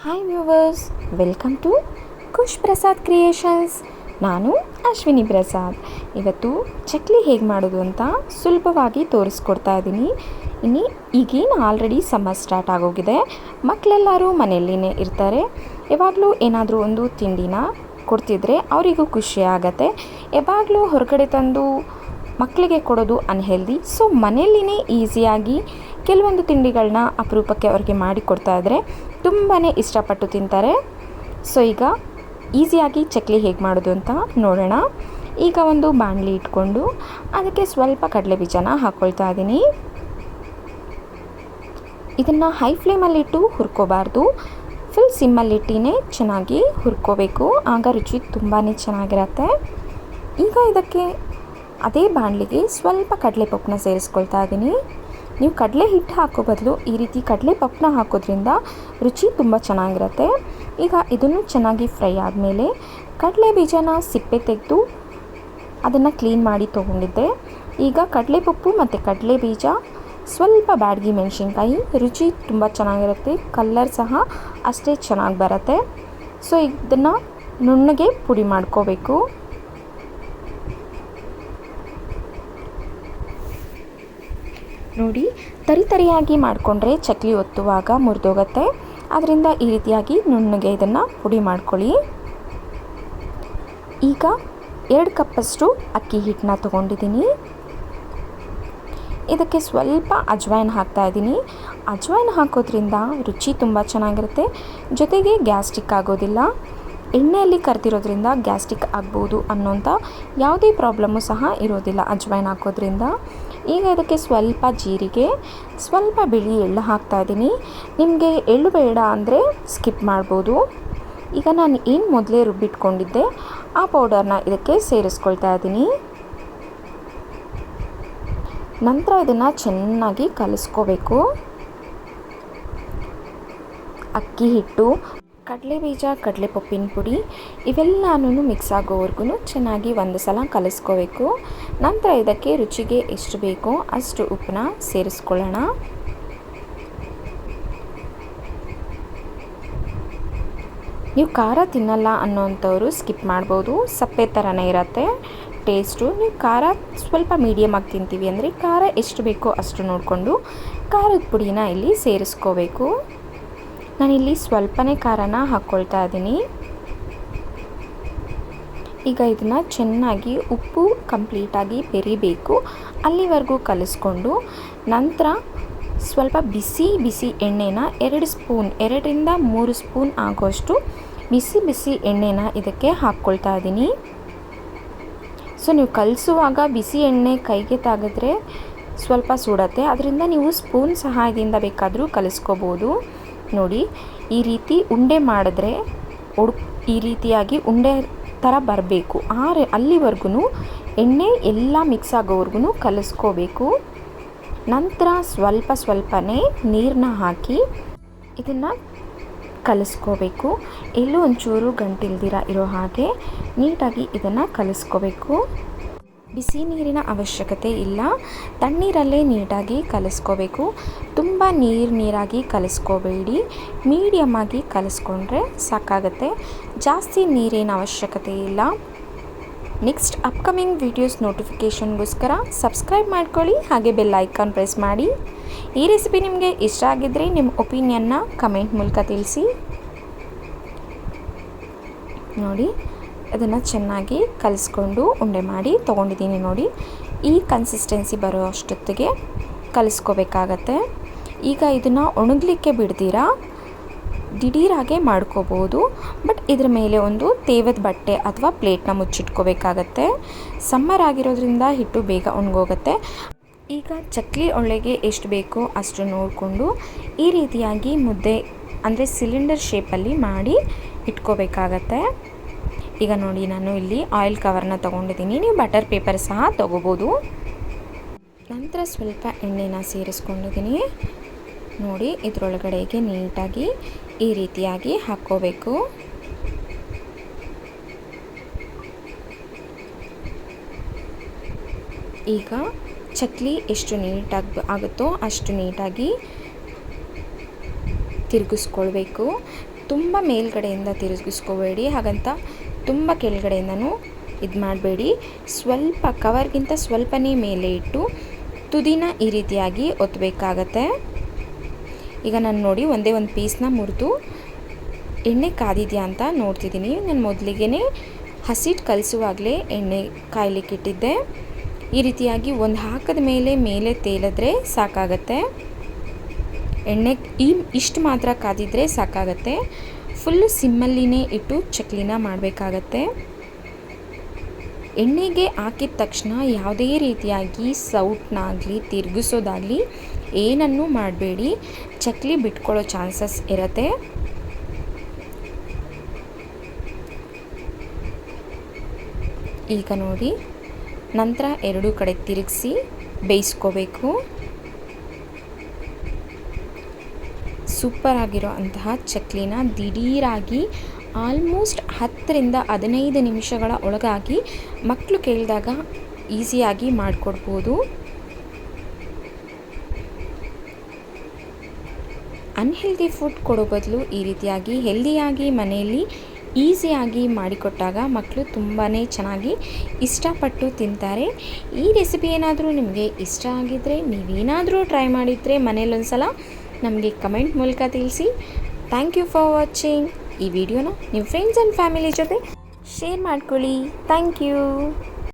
Hi viewers, welcome to Khush Prasad creations. ನಾನು ಅಶ್ವಿನಿ ಪ್ರಸಾದ್. ಇವತ್ತು ಚಕ್ಲಿ ಹೇಗೆ ಮಾಡೋದು ಅಂತ ಸುಲಭವಾಗಿ ತೋರಿಸ್ಕೊಡ್ತಾ ಇದ್ದೀನಿ. ಈಗೇನು ಆಲ್ರೆಡಿ ಸಮ್ಮರ್ ಸ್ಟಾರ್ಟ್ ಆಗೋಗಿದೆ, ಮಕ್ಕಳೆಲ್ಲರೂ ಮನೆಯಲ್ಲಿನೇ ಇರ್ತಾರೆ. ಯಾವಾಗಲೂ ಏನಾದರೂ ಒಂದು ತಿಂಡಿನ ಕೊಡ್ತಿದ್ರೆ ಅವರಿಗೂ ಖುಷಿ ಆಗತ್ತೆ. ಯಾವಾಗಲೂ ಹೊರಗಡೆ ತಂದು ಮಕ್ಕಳಿಗೆ ಕೊಡೋದು ಅನ್ಹೆಲ್ದಿ. ಸೊ ಮನೆಯಲ್ಲಿನೇ ಈಸಿಯಾಗಿ ಕೆಲವೊಂದು ತಿಂಡಿಗಳನ್ನ ಅಪರೂಪಕ್ಕೆ ಅವ್ರಿಗೆ ಮಾಡಿ ಕೊಡ್ತಾಯಿದ್ರೆ ತುಂಬಾ ಇಷ್ಟಪಟ್ಟು ತಿಂತಾರೆ. ಸೊ ಈಗ ಈಸಿಯಾಗಿ ಚಕ್ಲಿ ಹೇಗೆ ಮಾಡೋದು ಅಂತ ನೋಡೋಣ. ಈಗ ಒಂದು ಬಾಣಲಿ ಇಟ್ಕೊಂಡು ಅದಕ್ಕೆ ಸ್ವಲ್ಪ ಕಡಲೆ ಬೀಜನ ಹಾಕ್ಕೊಳ್ತಾ ಇದ್ದೀನಿ. ಇದನ್ನು ಹೈ ಫ್ಲೇಮಲ್ಲಿಟ್ಟು ಹುರ್ಕೋಬಾರ್ದು, ಫುಲ್ ಸಿಮ್ಮಲ್ಲಿಟ್ಟಿನೇ ಚೆನ್ನಾಗಿ ಹುರ್ಕೋಬೇಕು, ಆಗ ರುಚಿ ತುಂಬಾ ಚೆನ್ನಾಗಿರುತ್ತೆ. ಈಗ ಇದಕ್ಕೆ ಅದೇ ಬಾಣಲಿಗೆ ಸ್ವಲ್ಪ ಕಡಲೆಪಪ್ಪನ್ನ ಸೇರಿಸ್ಕೊಳ್ತಾ ಇದ್ದೀನಿ. ನೀವು ಕಡಲೆ ಹಿಟ್ಟು ಹಾಕೋ ಬದಲು ಈ ರೀತಿ ಕಡಲೆಪಪ್ಪನ್ನ ಹಾಕೋದ್ರಿಂದ ರುಚಿ ತುಂಬ ಚೆನ್ನಾಗಿರುತ್ತೆ. ಈಗ ಇದನ್ನು ಚೆನ್ನಾಗಿ ಫ್ರೈ ಆದಮೇಲೆ ಕಡಲೆ ಬೀಜನ ಸಿಪ್ಪೆ ತೆಗೆದು ಅದನ್ನು ಕ್ಲೀನ್ ಮಾಡಿ ತೊಗೊಂಡಿದ್ದೆ. ಈಗ ಕಡಲೆಪಪ್ಪು ಮತ್ತು ಕಡಲೆ ಬೀಜ, ಸ್ವಲ್ಪ ಬ್ಯಾಡಗಿ ಮೆಣಸಿನ್ಕಾಯಿ, ರುಚಿ ತುಂಬ ಚೆನ್ನಾಗಿರುತ್ತೆ, ಕಲ್ಲರ್ ಸಹ ಅಷ್ಟೇ ಚೆನ್ನಾಗಿ ಬರುತ್ತೆ. ಸೊ ಇದನ್ನು ನುಣ್ಣಗೆ ಪುಡಿ ಮಾಡ್ಕೋಬೇಕು. ನೋಡಿ, ತರಿಯಾಗಿ ಮಾಡಿಕೊಂಡ್ರೆ ಚಕ್ಲಿ ಒತ್ತುವಾಗ ಮುರಿದೋಗುತ್ತೆ. ಅದರಿಂದ ಈ ರೀತಿಯಾಗಿ ನುಣ್ಣಗೆ ಇದನ್ನು ಪುಡಿ ಮಾಡ್ಕೊಳ್ಳಿ. ಈಗ 2 ಕಪ್ಪಷ್ಟು ಅಕ್ಕಿ ಹಿಟ್ಟನ್ನ ತೊಗೊಂಡಿದ್ದೀನಿ. ಇದಕ್ಕೆ ಸ್ವಲ್ಪ ಅಜ್ವೈನ್ ಹಾಕ್ತಾಯಿದ್ದೀನಿ. ಅಜ್ವೈನ್ ಹಾಕೋದ್ರಿಂದ ರುಚಿ ತುಂಬ ಚೆನ್ನಾಗಿರುತ್ತೆ, ಜೊತೆಗೆ ಗ್ಯಾಸ್ಟ್ರಿಕ್ ಆಗೋದಿಲ್ಲ. ಎಣ್ಣೆಯಲ್ಲಿ ಕರ್ದಿರೋದ್ರಿಂದ ಗ್ಯಾಸ್ಟ್ರಿಕ್ ಆಗ್ಬೋದು ಅನ್ನೋಂಥ ಯಾವುದೇ ಪ್ರಾಬ್ಲಮ್ಮು ಸಹ ಇರೋದಿಲ್ಲ ಅಜ್ವೈನ್ ಹಾಕೋದ್ರಿಂದ. ಈಗ ಇದಕ್ಕೆ ಸ್ವಲ್ಪ ಜೀರಿಗೆ, ಸ್ವಲ್ಪ ಬಿಳಿ ಎಳ್ಳು ಹಾಕ್ತಾಯಿದ್ದೀನಿ. ನಿಮಗೆ ಎಳ್ಳು ಬೇಡ ಅಂದರೆ ಸ್ಕಿಪ್ ಮಾಡ್ಬೋದು. ಈಗ ನಾನು ಏನು ಮೊದಲೇ ರುಬ್ಬಿಟ್ಕೊಂಡಿದ್ದೆ ಆ ಪೌಡರ್ನ ಇದಕ್ಕೆ ಸೇರಿಸ್ಕೊಳ್ತಾ ಇದ್ದೀನಿ. ನಂತರ ಇದನ್ನು ಚೆನ್ನಾಗಿ ಕಲಿಸ್ಕೋಬೇಕು. ಅಕ್ಕಿ ಹಿಟ್ಟು, ಕಡಲೆಬೀಜ, ಕಡಲೆಪಪ್ಪಿನ ಪುಡಿ ಇವೆಲ್ಲನೂ ಮಿಕ್ಸ್ ಆಗೋವರೆಗೂ ಚೆನ್ನಾಗಿ ಒಂದು ಸಲ ಕಲಿಸ್ಕೋಬೇಕು. ನಂತರ ಇದಕ್ಕೆ ರುಚಿಗೆ ಎಷ್ಟು ಬೇಕೋ ಅಷ್ಟು ಉಪ್ಪನ್ನ ಸೇರಿಸ್ಕೊಳ್ಳೋಣ. ನೀವು ಖಾರ ತಿನ್ನಲ್ಲ ಅನ್ನೋವಂಥವ್ರು ಸ್ಕಿಪ್ ಮಾಡ್ಬೋದು, ಸಪ್ಪೆ ಥರನೇ ಇರುತ್ತೆ ಟೇಸ್ಟು. ನೀವು ಖಾರ ಸ್ವಲ್ಪ ಮೀಡಿಯಮಾಗಿ ತಿಂತೀವಿ ಅಂದರೆ ಖಾರ ಎಷ್ಟು ಬೇಕೋ ಅಷ್ಟು ನೋಡಿಕೊಂಡು ಖಾರದ ಪುಡಿನ ಇಲ್ಲಿ ಸೇರಿಸ್ಕೋಬೇಕು. ನಾನಿಲ್ಲಿ ಸ್ವಲ್ಪನೇ ಖಾರನ ಹಾಕ್ಕೊಳ್ತಾ ಇದ್ದೀನಿ. ಈಗ ಇದನ್ನು ಚೆನ್ನಾಗಿ ಉಪ್ಪು ಕಂಪ್ಲೀಟಾಗಿ ಬೆರಿಬೇಕು, ಅಲ್ಲಿವರೆಗೂ ಕಲಿಸ್ಕೊಂಡು ನಂತರ ಸ್ವಲ್ಪ ಬಿಸಿ ಎಣ್ಣೆನ 2ರಿಂದ 3 ಸ್ಪೂನ್ ಆಗೋಷ್ಟು ಬಿಸಿ ಎಣ್ಣೆನ ಇದಕ್ಕೆ ಹಾಕ್ಕೊಳ್ತಾ ಇದ್ದೀನಿ. ಸೊ ನೀವು ಕಲಿಸುವಾಗ ಬಿಸಿ ಎಣ್ಣೆ ಕೈಗೆ ತಾಗಿದ್ರೆ ಸ್ವಲ್ಪ ಸುಡತ್ತೆ, ಅದರಿಂದ ನೀವು ಸ್ಪೂನ್ ಸಹಾಯದಿಂದ ಬೇಕಾದರೂ ಕಲಿಸ್ಕೋಬೋದು. ನೋಡಿ, ಈ ರೀತಿ ಉಂಡೆ ಮಾಡಿದ್ರೆ ಈ ರೀತಿಯಾಗಿ ಉಂಡೆ ಥರ ಬರಬೇಕು. ಅಲ್ಲಿವರೆಗೂ ಎಣ್ಣೆ ಎಲ್ಲ ಮಿಕ್ಸ್ ಆಗೋವರೆಗೂ ಕಲಿಸ್ಕೋಬೇಕು. ನಂತರ ಸ್ವಲ್ಪನೇ ನೀರನ್ನ ಹಾಕಿ ಇದನ್ನು ಕಲಿಸ್ಕೋಬೇಕು. ಎಲ್ಲೂ ಒಂಚೂರು ಗಂಟಿಲ್ದಿರ ಇರೋ ಹಾಗೆ ನೀಟಾಗಿ ಇದನ್ನು ಕಲಿಸ್ಕೋಬೇಕು. ಬಿಸಿ ನೀರಿನ ಅವಶ್ಯಕತೆ ಇಲ್ಲ, ತಣ್ಣೀರಲ್ಲೇ ನೀಟಾಗಿ ಕಲಿಸ್ಕೋಬೇಕು. ತುಂಬ ನೀರಾಗಿ ಕಲಿಸ್ಕೋಬೇಡಿ, ಮೀಡಿಯಮ್ಮಾಗಿ ಕಲಿಸ್ಕೊಂಡ್ರೆ ಸಾಕಾಗುತ್ತೆ. ಜಾಸ್ತಿ ನೀರಿನ ಅವಶ್ಯಕತೆ ಇಲ್ಲ. ನೆಕ್ಸ್ಟ್ ಅಪ್ಕಮಿಂಗ್ ವೀಡಿಯೋಸ್ ನೋಟಿಫಿಕೇಷನ್ಗೋಸ್ಕರ ಸಬ್ಸ್ಕ್ರೈಬ್ ಮಾಡ್ಕೊಳ್ಳಿ, ಹಾಗೆ ಬೆಲ್ ಐಕಾನ್ ಪ್ರೆಸ್ ಮಾಡಿ. ಈ ರೆಸಿಪಿ ನಿಮಗೆ ಇಷ್ಟ ಆಗಿದ್ದರೆ ನಿಮ್ಮ ಒಪಿನಿಯನ್ನ ಕಮೆಂಟ್ ಮೂಲಕ ತಿಳಿಸಿ. ನೋಡಿ, ಅದನ್ನು ಚೆನ್ನಾಗಿ ಕಲಿಸ್ಕೊಂಡು ಉಂಡೆ ಮಾಡಿ ತೊಗೊಂಡಿದ್ದೀನಿ. ನೋಡಿ, ಈ ಕನ್ಸಿಸ್ಟೆನ್ಸಿ ಬರೋ ಅಷ್ಟೊತ್ತಿಗೆ ಕಲಿಸ್ಕೋಬೇಕಾಗತ್ತೆ. ಈಗ ಇದನ್ನು ಒಣಗಲಿಕ್ಕೆ ಬಿಡ್ದಿರಾ ದಿಢೀರಾಗೆ ಮಾಡ್ಕೋಬೋದು, ಬಟ್ ಇದ್ರ ಮೇಲೆ ಒಂದು ತೇವದ ಬಟ್ಟೆ ಅಥವಾ ಪ್ಲೇಟ್ನ ಮುಚ್ಚಿಟ್ಕೋಬೇಕಾಗತ್ತೆ. ಸಮ್ಮರ್ ಆಗಿರೋದ್ರಿಂದ ಹಿಟ್ಟು ಬೇಗ ಒಣಗೋಗುತ್ತೆ. ಈಗ ಚಕ್ಲಿ ಒಳ್ಳೆಗೆ ಎಷ್ಟು ಬೇಕೋ ಅಷ್ಟು ನೋಡಿಕೊಂಡು ಈ ರೀತಿಯಾಗಿ ಮುದ್ದೆ ಅಂದರೆ ಸಿಲಿಂಡರ್ ಶೇಪಲ್ಲಿ ಮಾಡಿ ಇಟ್ಕೋಬೇಕಾಗತ್ತೆ. ಈಗ ನೋಡಿ, ನಾನು ಇಲ್ಲಿ ಆಯಿಲ್ ಕವರ್ನ ತೊಗೊಂಡಿದ್ದೀನಿ, ನೀವು ಬಟರ್ ಪೇಪರ್ ಸಹ ತೊಗೋಬೋದು. ನಂತರ ಸ್ವಲ್ಪ ಎಣ್ಣೆನ ಸೇರಿಸ್ಕೊಂಡಿದ್ದೀನಿ. ನೋಡಿ, ಇದರೊಳಗಡೆಗೆ ನೀಟಾಗಿ ಈ ರೀತಿಯಾಗಿ ಹಾಕ್ಕೋಬೇಕು. ಈಗ ಚಕ್ಲಿ ಎಷ್ಟು ನೀಟಾಗಿ ಆಗುತ್ತೋ ಅಷ್ಟು ನೀಟಾಗಿ ತಿರುಗಿಸ್ಕೊಳ್ಬೇಕು. ತುಂಬ ಮೇಲ್ಗಡೆಯಿಂದ ತಿರುಗಿಸ್ಕೋಬೇಡಿ, ಹಾಗಂತ ತುಂಬ ಕೆಳಗಡೆಯಿಂದನೂ ಇದು ಮಾಡಬೇಡಿ. ಸ್ವಲ್ಪ ಕವರ್ಗಿಂತ ಸ್ವಲ್ಪನೇ ಮೇಲೆ ಇಟ್ಟು ತುದಿನ ಈ ರೀತಿಯಾಗಿ ಒತ್ತಬೇಕಾಗತ್ತೆ. ಈಗ ನಾನು ನೋಡಿ ಒಂದೇ ಒಂದು ಪೀಸ್ನ ಮುರಿದು ಎಣ್ಣೆ ಕಾದಿದೆಯಾ ಅಂತ ನೋಡ್ತಿದ್ದೀನಿ. ನಾನು ಮೊದಲಿಗೆ ಹಸಿಟ್ಟು ಕಲಿಸುವಾಗಲೇ ಎಣ್ಣೆ ಕಾಯ್ಲಿಕ್ಕೆ ಇಟ್ಟಿದ್ದೆ. ಈ ರೀತಿಯಾಗಿ ಒಂದು ಹಾಕಿದ ಮೇಲೆ ತೇಲಿದ್ರೆ ಸಾಕಾಗತ್ತೆ. ಎಣ್ಣೆ ಇಷ್ಟು ಮಾತ್ರ ಕಾದಿದ್ರೆ ಸಾಕಾಗತ್ತೆ. ಫುಲ್ಲು ಸಿಮ್ಮಲ್ಲಿನೇ ಇಟ್ಟು ಚಕ್ಲಿನ ಮಾಡಬೇಕಾಗತ್ತೆ. ಎಣ್ಣೆಗೆ ಹಾಕಿದ ತಕ್ಷಣ ಯಾವುದೇ ರೀತಿಯಾಗಿ ಸೌಟ್ನಾಗಲಿ ತಿರುಗಿಸೋದಾಗಲಿ ಏನನ್ನೂ ಮಾಡಬೇಡಿ, ಚಕ್ಲಿ ಬಿಟ್ಕೊಳ್ಳೋ ಚಾನ್ಸಸ್ ಇರುತ್ತೆ. ಈಗ ನೋಡಿ, ನಂತರ ಎರಡೂ ಕಡೆ ತಿರುಗಿಸಿ ಬೇಯಿಸ್ಕೋಬೇಕು. ಸೂಪರ್ ಆಗಿರೋ ಅಂತಹ ಚಕ್ಲಿನ ದಿಢೀರಾಗಿ ಆಲ್ಮೋಸ್ಟ್ 10ರಿಂದ 15 ನಿಮಿಷಗಳ ಒಳಗಾಗಿ ಮಕ್ಕಳು ಕೇಳಿದಾಗ ಈಸಿಯಾಗಿ ಮಾಡಿಕೊಡ್ಬೋದು. ಅನ್ಹೆಲ್ದಿ ಫುಡ್ ಕೊಡೋ ಬದಲು ಈ ರೀತಿಯಾಗಿ ಹೆಲ್ದಿಯಾಗಿ ಮನೆಯಲ್ಲಿ ಈಸಿಯಾಗಿ ಮಾಡಿಕೊಟ್ಟಾಗ ಮಕ್ಕಳು ತುಂಬಾ ಚೆನ್ನಾಗಿ ಇಷ್ಟಪಟ್ಟು ತಿಂತಾರೆ. ಈ ರೆಸಿಪಿ ಏನಾದರೂ ನಿಮಗೆ ಇಷ್ಟ ಆಗಿದ್ದರೆ, ನೀವೇನಾದರೂ ಟ್ರೈ ಮಾಡಿದರೆ ಮನೇಲೊಂದ್ಸಲ ನಮಗೆ ಕಮೆಂಟ್ ಮೂಲಕ ತಿಳಿಸಿ. Thank you for watching. ಈ ವಿಡಿಯೋನ ನಿಮ್ಮ ಫ್ರೆಂಡ್ಸ್ ಆ್ಯಂಡ್ ಫ್ಯಾಮಿಲಿ ಜೊತೆ ಶೇರ್ ಮಾಡ್ಕೊಳ್ಳಿ. Thank you.